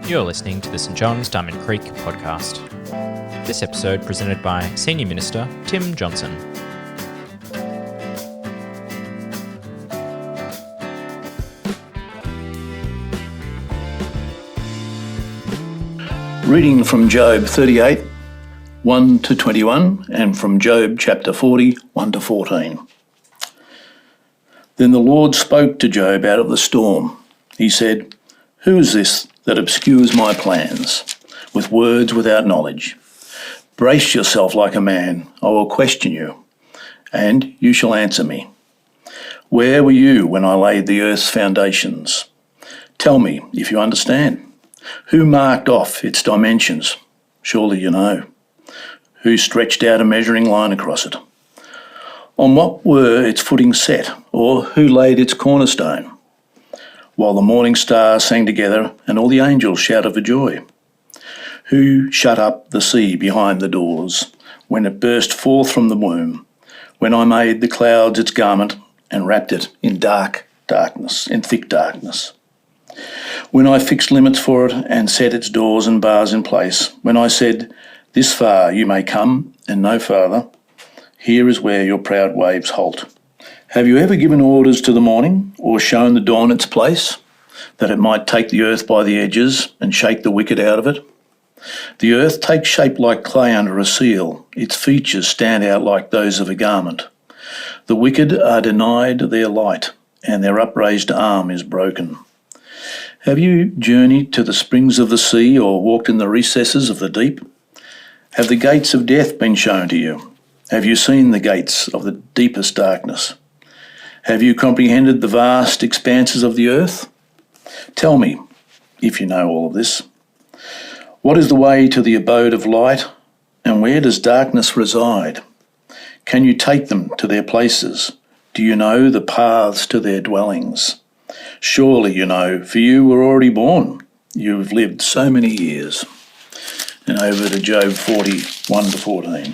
You're listening to the St John's Diamond Creek podcast. This episode presented by Senior Minister Tim Johnson. Reading from Job 38, 1 to 21, and from Job chapter 40, 1 to 14. Then the Lord spoke to Job out of the storm. He said, "Who is this that obscures my plans with words without knowledge? Brace yourself like a man, I will question you, and you shall answer me. Where were you when I laid the earth's foundations? Tell me if you understand. Who marked off its dimensions? Surely you know. Who stretched out a measuring line across it? On what were its footings set, or who laid its cornerstone? While the morning stars sang together and all the angels shouted for joy. Who shut up the sea behind the doors when it burst forth from the womb, when I made the clouds its garment and wrapped it in thick darkness? When I fixed limits for it and set its doors and bars in place, when I said, 'This far you may come and no farther, here is where your proud waves halt.' Have you ever given orders to the morning, or shown the dawn its place, that it might take the earth by the edges and shake the wicked out of it? The earth takes shape like clay under a seal. Its features stand out like those of a garment. The wicked are denied their light, and their upraised arm is broken. Have you journeyed to the springs of the sea, or walked in the recesses of the deep? Have the gates of death been shown to you? Have you seen the gates of the deepest darkness? Have you comprehended the vast expanses of the earth? Tell me, if you know all of this. What is the way to the abode of light, and where does darkness reside? Can you take them to their places? Do you know the paths to their dwellings? Surely you know, for you were already born. You have lived so many years." And over to Job 40, 1 to 14.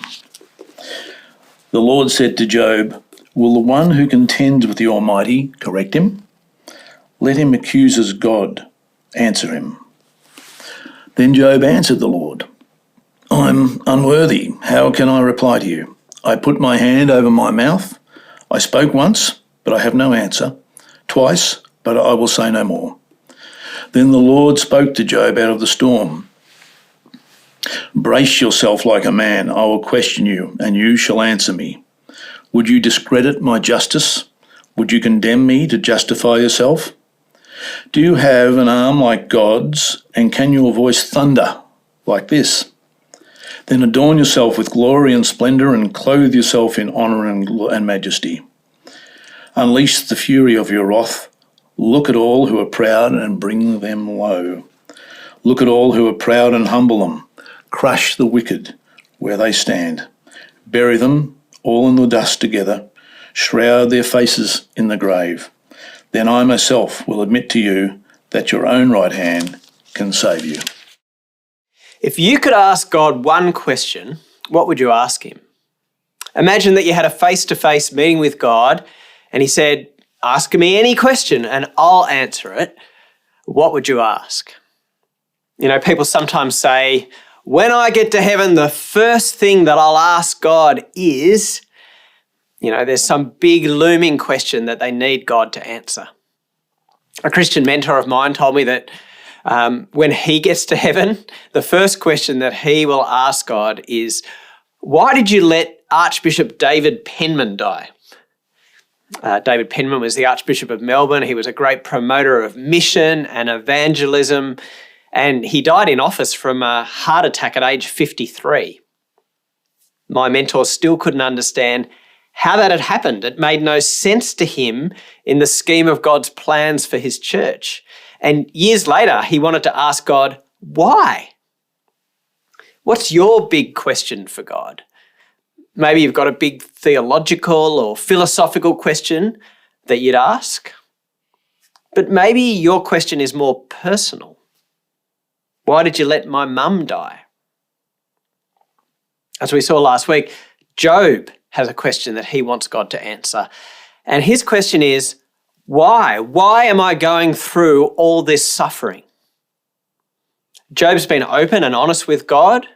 The Lord said to Job, "Will the one who contends with the Almighty correct him? Let him accuse his God, answer him." Then Job answered the Lord, "I'm unworthy. How can I reply to you? I put my hand over my mouth. I spoke once, but I have no answer. Twice, but I will say no more." Then the Lord spoke to Job out of the storm. "Brace yourself like a man. I will question you, and you shall answer me. Would you discredit my justice? Would you condemn me to justify yourself? Do you have an arm like God's, and can your voice thunder like this? Then adorn yourself with glory and splendour, and clothe yourself in honour and majesty. Unleash the fury of your wrath. Look at all who are proud and bring them low. Look at all who are proud and humble them. Crush the wicked where they stand. Bury them all in the dust together. Shroud their faces in the grave. Then I myself will admit to you that your own right hand can save you." If you could ask God one question, what would you ask him? Imagine that you had a face-to-face meeting with God and he said, "Ask me any question and I'll answer it." What would you ask? You know, people sometimes say, "When I get to heaven, the first thing that I'll ask God is," there's some big looming question that they need God to answer. A Christian mentor of mine told me that when he gets to heaven, the first question that he will ask God is, "Why did you let Archbishop David Penman die?" David Penman was the Archbishop of Melbourne. He was a great promoter of mission and evangelism, and he died in office from a heart attack at age 53. My mentor still couldn't understand how that had happened. It made no sense to him in the scheme of God's plans for his church. And years later, he wanted to ask God, why? What's your big question for God? Maybe you've got a big theological or philosophical question that you'd ask. But maybe your question is more personal. Why did you let my mum die? As we saw last week, Job has a question that he wants God to answer. And his question is, Why? Why am I going through all this suffering? Job's been open and honest with God.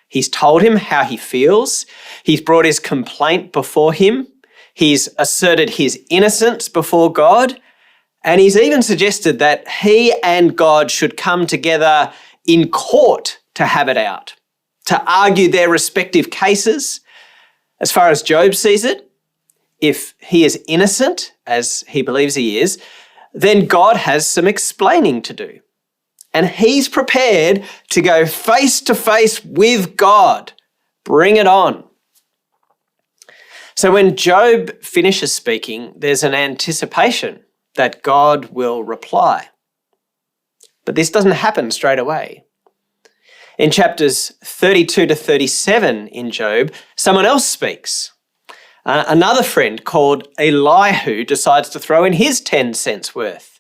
He's told him how he feels. He's brought his complaint before him. He's asserted his innocence before God. And he's even suggested that he and God should come together in court to have it out, to argue their respective cases. As far as Job sees it, if he is innocent, as he believes he is, then God has some explaining to do. And he's prepared to go face to face with God. Bring it on. So when Job finishes speaking, there's an anticipation that God will reply. But this doesn't happen straight away. In chapters 32 to 37 in Job, someone else speaks. Another friend called Elihu decides to throw in his 10 cents worth.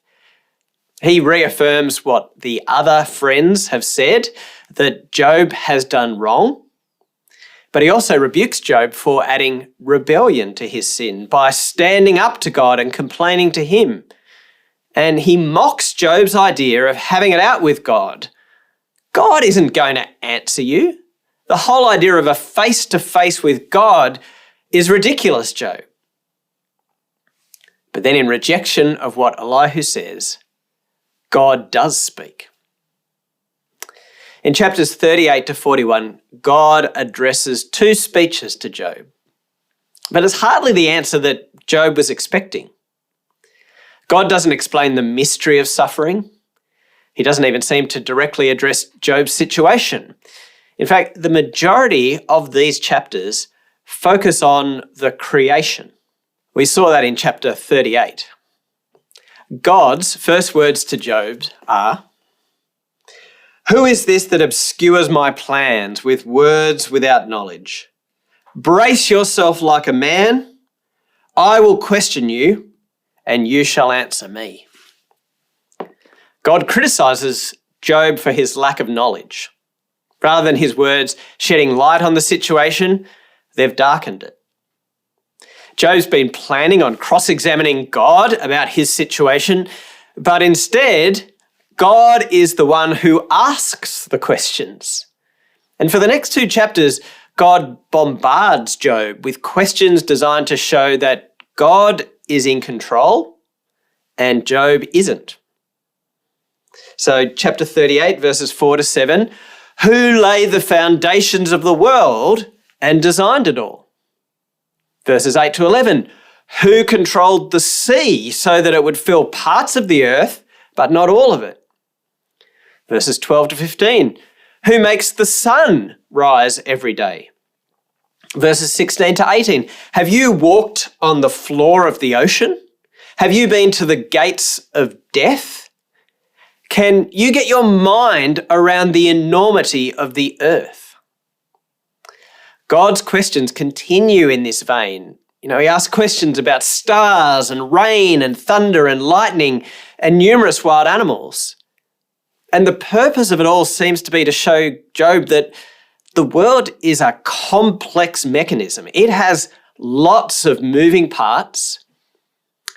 He reaffirms what the other friends have said, that Job has done wrong. But he also rebukes Job for adding rebellion to his sin by standing up to God and complaining to him. And he mocks Job's idea of having it out with God. God isn't going to answer you. The whole idea of a face-to-face with God is ridiculous, Job. But then in rejection of what Elihu says, God does speak. In chapters 38 to 41, God addresses two speeches to Job. But it's hardly the answer that Job was expecting. God doesn't explain the mystery of suffering. He doesn't even seem to directly address Job's situation. In fact, the majority of these chapters focus on the creation. We saw that in chapter 38. God's first words to Job are, "Who is this that obscures my plans with words without knowledge? Brace yourself like a man. I will question you, and you shall answer me." God criticizes Job for his lack of knowledge. Rather than his words shedding light on the situation, they've darkened it. Job's been planning on cross-examining God about his situation, but instead, God is the one who asks the questions. And for the next two chapters, God bombards Job with questions designed to show that God is in control and Job isn't. So chapter 38, verses 4 to 7, who laid the foundations of the world and designed it all? Verses 8 to 11, who controlled the sea so that it would fill parts of the earth, but not all of it? Verses 12 to 15, who makes the sun rise every day? Verses 16 to 18, have you walked on the floor of the ocean? Have you been to the gates of death? Can you get your mind around the enormity of the earth? God's questions continue in this vein. He asks questions about stars and rain and thunder and lightning and numerous wild animals. And the purpose of it all seems to be to show Job that the world is a complex mechanism. It has lots of moving parts.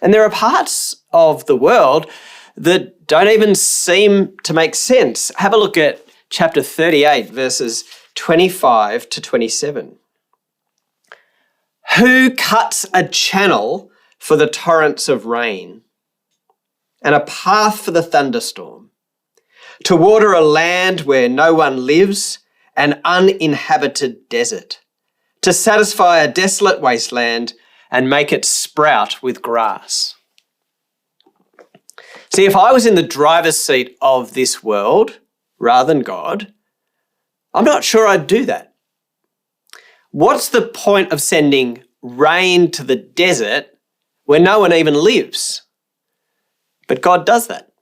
And there are parts of the world that don't even seem to make sense. Have a look at chapter 38, verses 25 to 27. Who cuts a channel for the torrents of rain and a path for the thunderstorm, to water a land where no one lives, an uninhabited desert, to satisfy a desolate wasteland and make it sprout with grass? See, if I was in the driver's seat of this world rather than God, I'm not sure I'd do that. What's the point of sending rain to the desert where no one even lives? But God does that.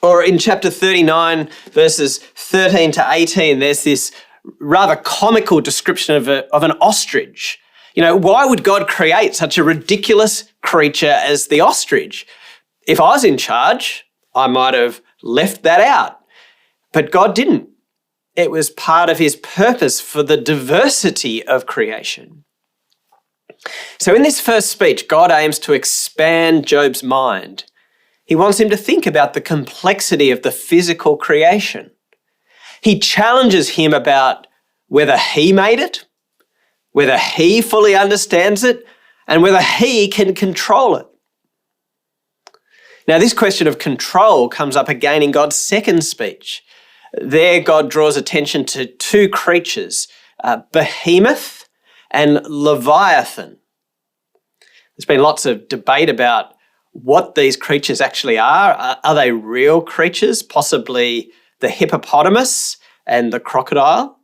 Or in chapter 39, verses 13 to 18, there's this rather comical description of an ostrich. Why would God create such a ridiculous creature as the ostrich? If I was in charge, I might have left that out. But God didn't. It was part of his purpose for the diversity of creation. So in this first speech, God aims to expand Job's mind. He wants him to think about the complexity of the physical creation. He challenges him about whether he made it, whether he fully understands it, and whether he can control it. Now, this question of control comes up again in God's second speech. There, God draws attention to two creatures, Behemoth and Leviathan. There's been lots of debate about what these creatures actually are. Are they real creatures, possibly the hippopotamus and the crocodile?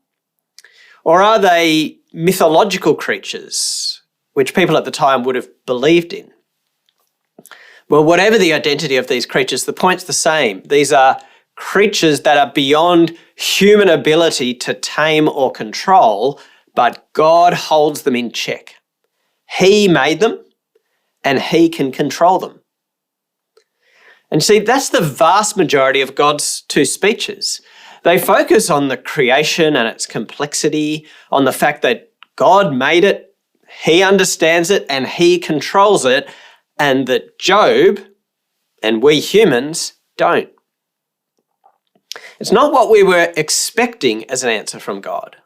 Or are they mythological creatures, which people at the time would have believed in? Well, whatever the identity of these creatures, the point's the same. These are creatures that are beyond human ability to tame or control, but God holds them in check. He made them, and he can control them. And see, that's the vast majority of God's two speeches. They focus on the creation and its complexity, on the fact that God made it, he understands it, and he controls it, and that Job and we humans don't. It's not what we were expecting as an answer from God.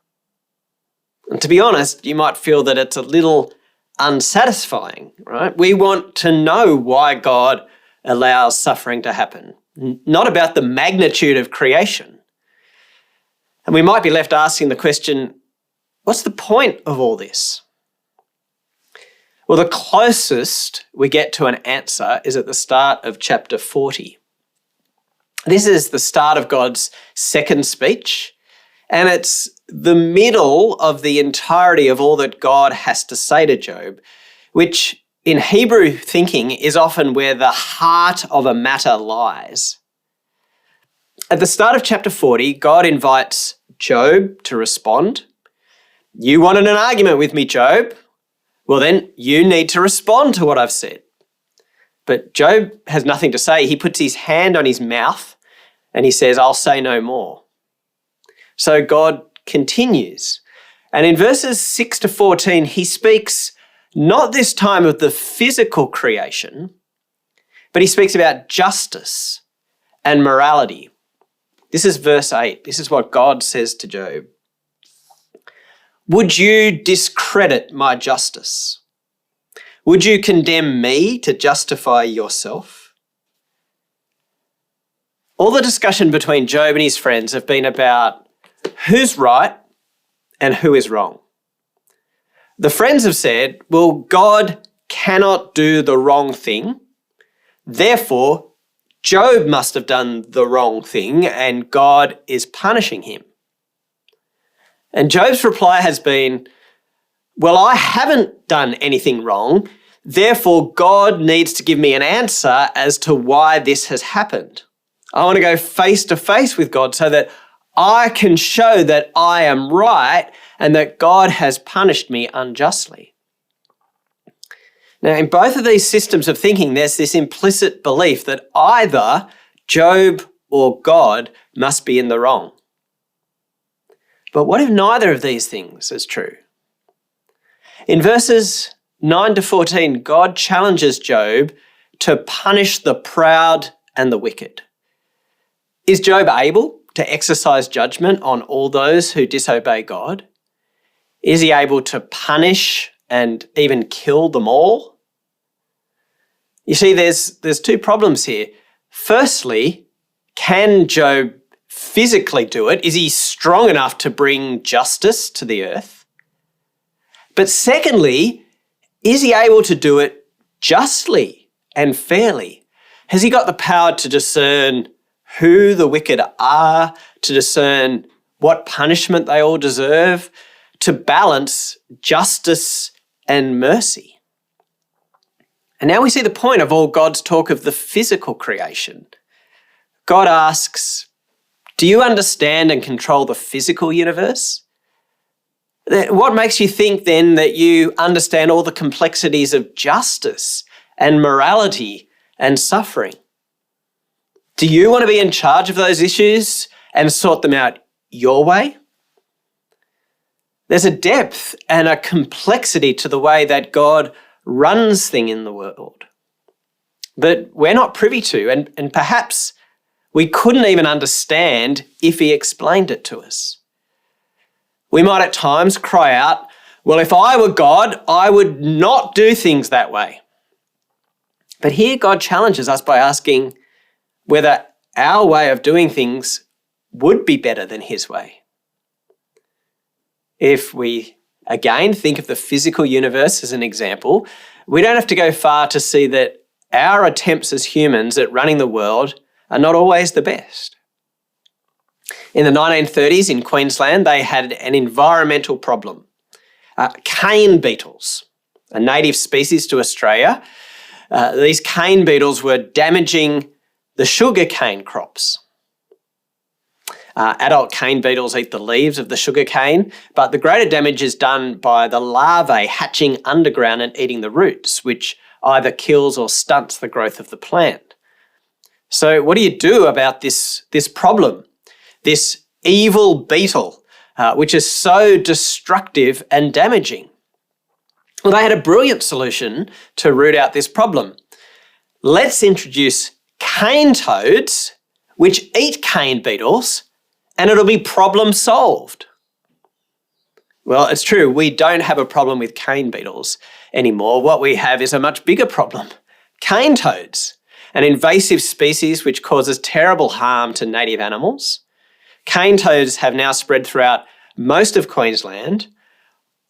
And to be honest, you might feel that it's a little unsatisfying, right? We want to know why God allows suffering to happen, not about the magnitude of creation. And we might be left asking the question, what's the point of all this? Well, the closest we get to an answer is at the start of chapter 40. This is the start of God's second speech, and it's the middle of the entirety of all that God has to say to Job, which in Hebrew thinking is often where the heart of a matter lies. At the start of chapter 40, God invites Job to respond. You wanted an argument with me, Job? Well, then you need to respond to what I've said. But Job has nothing to say. He puts his hand on his mouth and he says, I'll say no more. So God continues. And in verses 6 to 14, he speaks not this time of the physical creation, but he speaks about justice and morality. This is verse 8. This is what God says to Job. Would you discredit my justice? Would you condemn me to justify yourself? All the discussion between Job and his friends have been about who's right and who is wrong. The friends have said, well, God cannot do the wrong thing. Therefore, Job must have done the wrong thing and God is punishing him. And Job's reply has been, well, I haven't done anything wrong. Therefore, God needs to give me an answer as to why this has happened. I want to go face to face with God so that I can show that I am right and that God has punished me unjustly. Now, in both of these systems of thinking, there's this implicit belief that either Job or God must be in the wrong. But what if neither of these things is true? In verses 9 to 14, God challenges Job to punish the proud and the wicked. Is Job able to exercise judgment on all those who disobey God? Is he able to punish and even kill them all? You see, there's two problems here. Firstly, can Job physically do it? Is he strong enough to bring justice to the earth? But secondly, is he able to do it justly and fairly? Has he got the power to discern who the wicked are, to discern what punishment they all deserve, to balance justice and mercy? And now we see the point of all God's talk of the physical creation. God asks, do you understand and control the physical universe? What makes you think then that you understand all the complexities of justice and morality and suffering? Do you want to be in charge of those issues and sort them out your way? There's a depth and a complexity to the way that God runs things in the world that we're not privy to, and perhaps we couldn't even understand if he explained it to us. We might at times cry out, well, if I were God, I would not do things that way. But here God challenges us by asking whether our way of doing things would be better than his way. If we, again, think of the physical universe as an example, we don't have to go far to see that our attempts as humans at running the world are not always the best. In the 1930s in Queensland, they had an environmental problem. Cane beetles, a native species to Australia. These cane beetles were damaging the sugarcane crops. Adult cane beetles eat the leaves of the sugarcane, but the greater damage is done by the larvae hatching underground and eating the roots, which either kills or stunts the growth of the plant. So what do you do about this problem, this evil beetle, which is so destructive and damaging? Well, they had a brilliant solution to root out this problem. Let's introduce cane toads, which eat cane beetles, and it'll be problem solved. Well, it's true, we don't have a problem with cane beetles anymore. What we have is a much bigger problem. Cane toads, an invasive species which causes terrible harm to native animals. Cane toads have now spread throughout most of Queensland,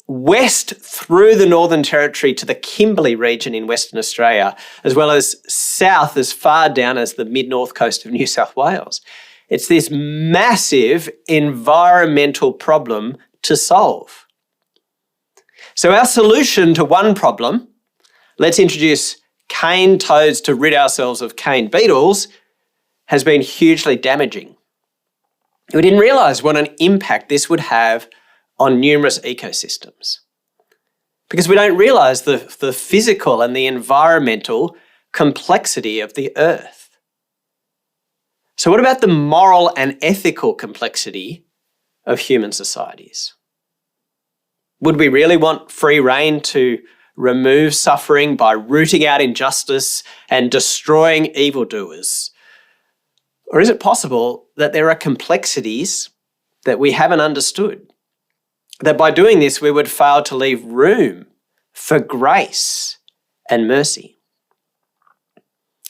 west through the Northern Territory to the Kimberley region in Western Australia, as well as south as far down as the mid-north coast of New South Wales. It's this massive environmental problem to solve. So our solution to one problem, let's introduce cane toads to rid ourselves of cane beetles, has been hugely damaging. We didn't realise what an impact this would have on numerous ecosystems, because we don't realise the physical and the environmental complexity of the earth. So what about the moral and ethical complexity of human societies? Would we really want free rein to remove suffering by rooting out injustice and destroying evildoers? Or is it possible that there are complexities that we haven't understood? That by doing this, we would fail to leave room for grace and mercy.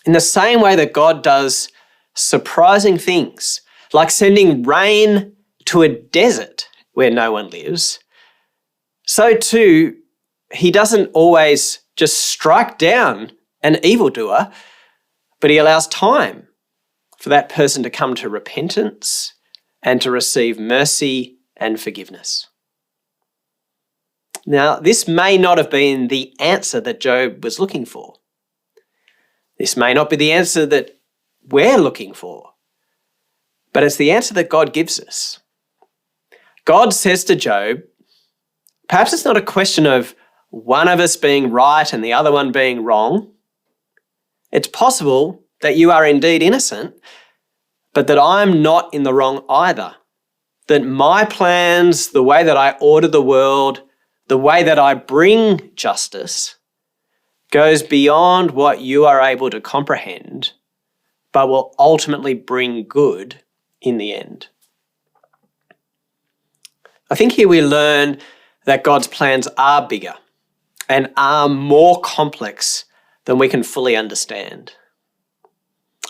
In the same way that God does surprising things, like sending rain to a desert where no one lives, so too, he doesn't always just strike down an evildoer, but he allows time for that person to come to repentance and to receive mercy and forgiveness. Now, this may not have been the answer that Job was looking for. This may not be the answer that we're looking for, but it's the answer that God gives us. God says to Job, perhaps it's not a question of one of us being right and the other one being wrong. It's possible that you are indeed innocent, but that I'm not in the wrong either. That my plans, the way that I order the world, the way that I bring justice, goes beyond what you are able to comprehend, but will ultimately bring good in the end. I think here we learn that God's plans are bigger and are more complex than we can fully understand.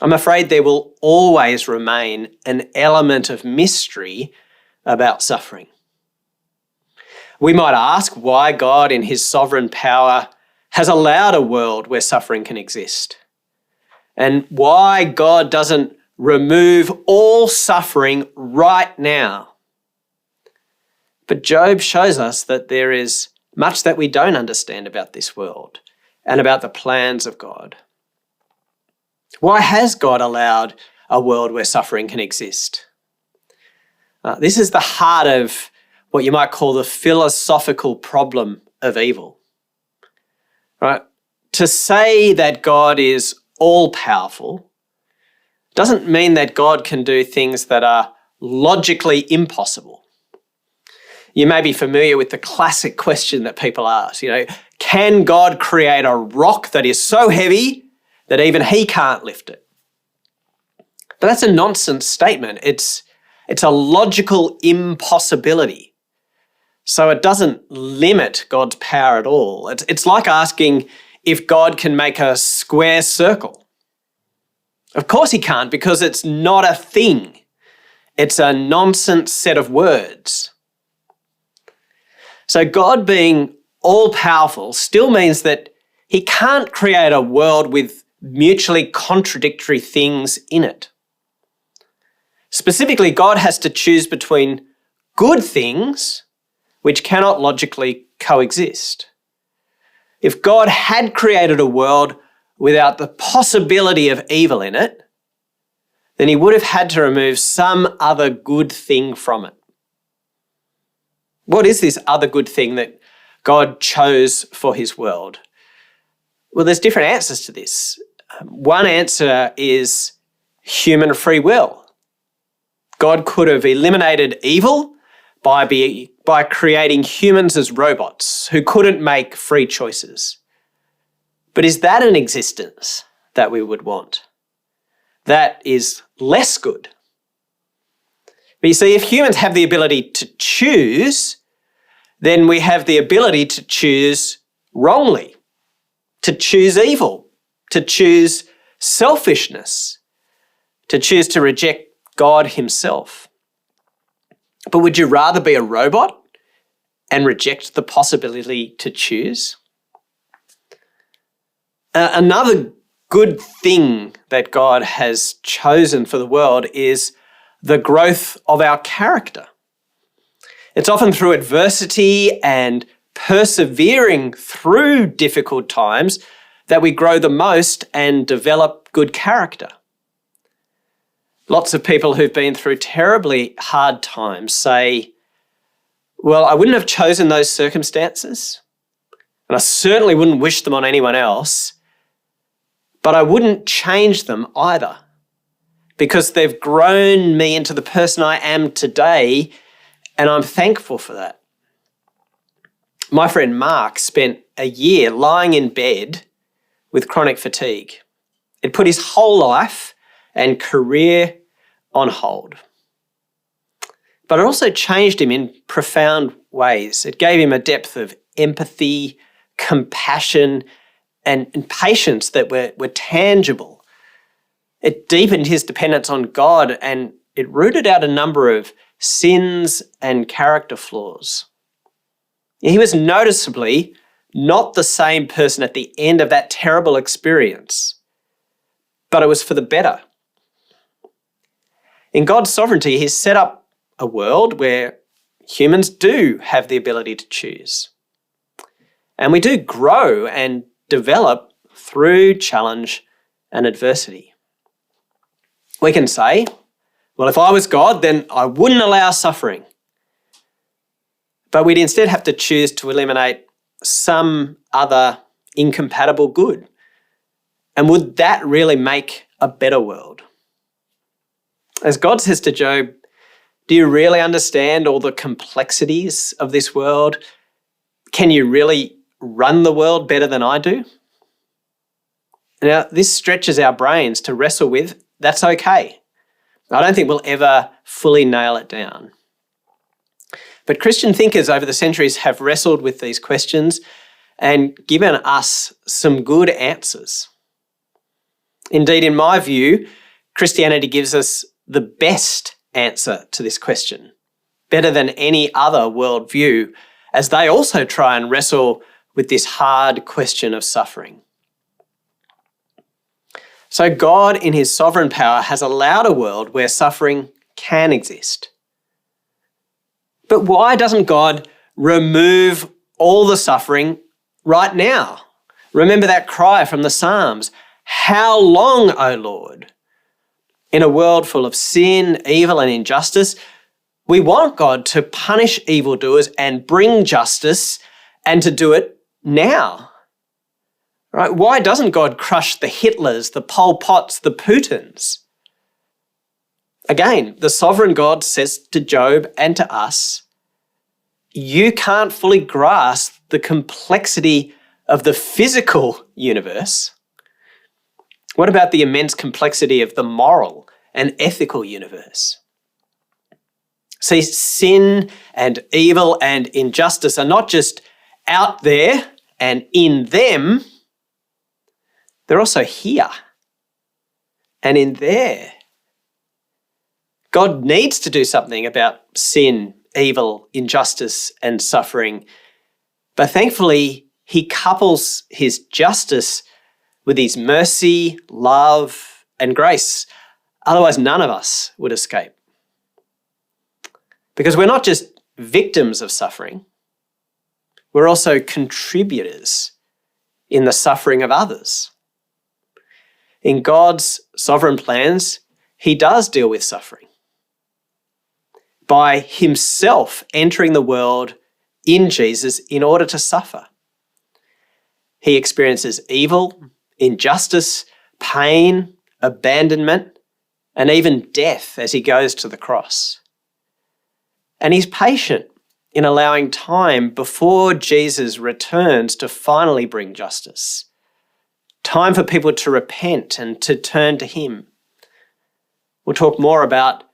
I'm afraid there will always remain an element of mystery about suffering. We might ask why God, in his sovereign power, has allowed a world where suffering can exist, and why God doesn't remove all suffering right now. But Job shows us that there is much that we don't understand about this world and about the plans of God. Why has God allowed a world where suffering can exist? This is the heart of what you might call the philosophical problem of evil. Right? To say that God is all-powerful doesn't mean that God can do things that are logically impossible. You may be familiar with the classic question that people ask, can God create a rock that is so heavy that even he can't lift it? But that's a nonsense statement. It's a logical impossibility. So it doesn't limit God's power at all. It's like asking if God can make a square circle. Of course he can't, because it's not a thing. It's a nonsense set of words. So God being all-powerful still means that he can't create a world with mutually contradictory things in it. Specifically, God has to choose between good things which cannot logically coexist. If God had created a world without the possibility of evil in it, then he would have had to remove some other good thing from it. What is this other good thing that God chose for his world? Well, there's different answers to this. One answer is human free will. God could have eliminated evil by creating humans as robots who couldn't make free choices. But is that an existence that we would want? That is less good. But you see, if humans have the ability to choose, then we have the ability to choose wrongly, to choose evil, to choose selfishness, to choose to reject God himself. But would you rather be a robot and reject the possibility to choose? Another good thing that God has chosen for the world is the growth of our character. It's often through adversity and persevering through difficult times that we grow the most and develop good character. Lots of people who've been through terribly hard times say, well, I wouldn't have chosen those circumstances, and I certainly wouldn't wish them on anyone else, but I wouldn't change them either, because they've grown me into the person I am today, and I'm thankful for that. My friend Mark spent a year lying in bed with chronic fatigue. It put his whole life and career on hold. But it also changed him in profound ways. It gave him a depth of empathy, compassion, and patience that were tangible. It deepened his dependence on God, and it rooted out a number of sins and character flaws. He was noticeably not the same person at the end of that terrible experience, but it was for the better. In God's sovereignty, he's set up a world where humans do have the ability to choose. And we do grow and develop through challenge and adversity. We can say, well, if I was God, then I wouldn't allow suffering. But we'd instead have to choose to eliminate some other incompatible good. And would that really make a better world? As God says to Job, do you really understand all the complexities of this world? Can you really run the world better than I do? Now, this stretches our brains to wrestle with. That's okay. I don't think we'll ever fully nail it down. But Christian thinkers over the centuries have wrestled with these questions and given us some good answers. Indeed, in my view, Christianity gives us the best answer to this question, better than any other worldview, as they also try and wrestle with this hard question of suffering. So God, in his sovereign power, has allowed a world where suffering can exist. But why doesn't God remove all the suffering right now? Remember that cry from the Psalms, "How long, O Lord?" In a world full of sin, evil, and injustice, we want God to punish evildoers and bring justice, and to do it now. Right? Why doesn't God crush the Hitlers, the Pol Pots, the Putins? Again, the sovereign God says to Job and to us, you can't fully grasp the complexity of the physical universe, what about the immense complexity of the moral and ethical universe? See, sin and evil and injustice are not just out there and in them, they're also here and in there. God needs to do something about sin, evil, injustice, and suffering. But thankfully, he couples his justice with his mercy, love, and grace. Otherwise, none of us would escape. Because we're not just victims of suffering, we're also contributors in the suffering of others. In God's sovereign plans, he does deal with suffering by himself entering the world in Jesus in order to suffer. He experiences evil, injustice, pain, abandonment, and even death as he goes to the cross. And he's patient in allowing time before Jesus returns to finally bring justice. Time for people to repent and to turn to him. We'll talk more about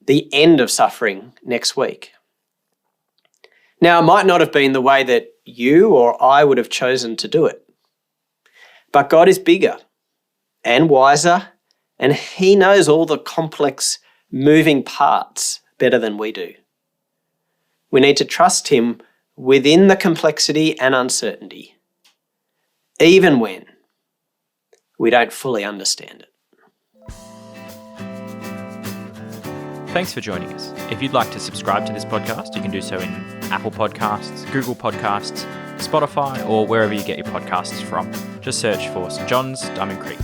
the end of suffering next week. Now, it might not have been the way that you or I would have chosen to do it, but God is bigger and wiser, and he knows all the complex moving parts better than we do. We need to trust him within the complexity and uncertainty, even when we don't fully understand it. Thanks for joining us. If you'd like to subscribe to this podcast, you can do so in Apple Podcasts, Google Podcasts, Spotify, or wherever you get your podcasts from. Just search for St. John's, Diamond Creek.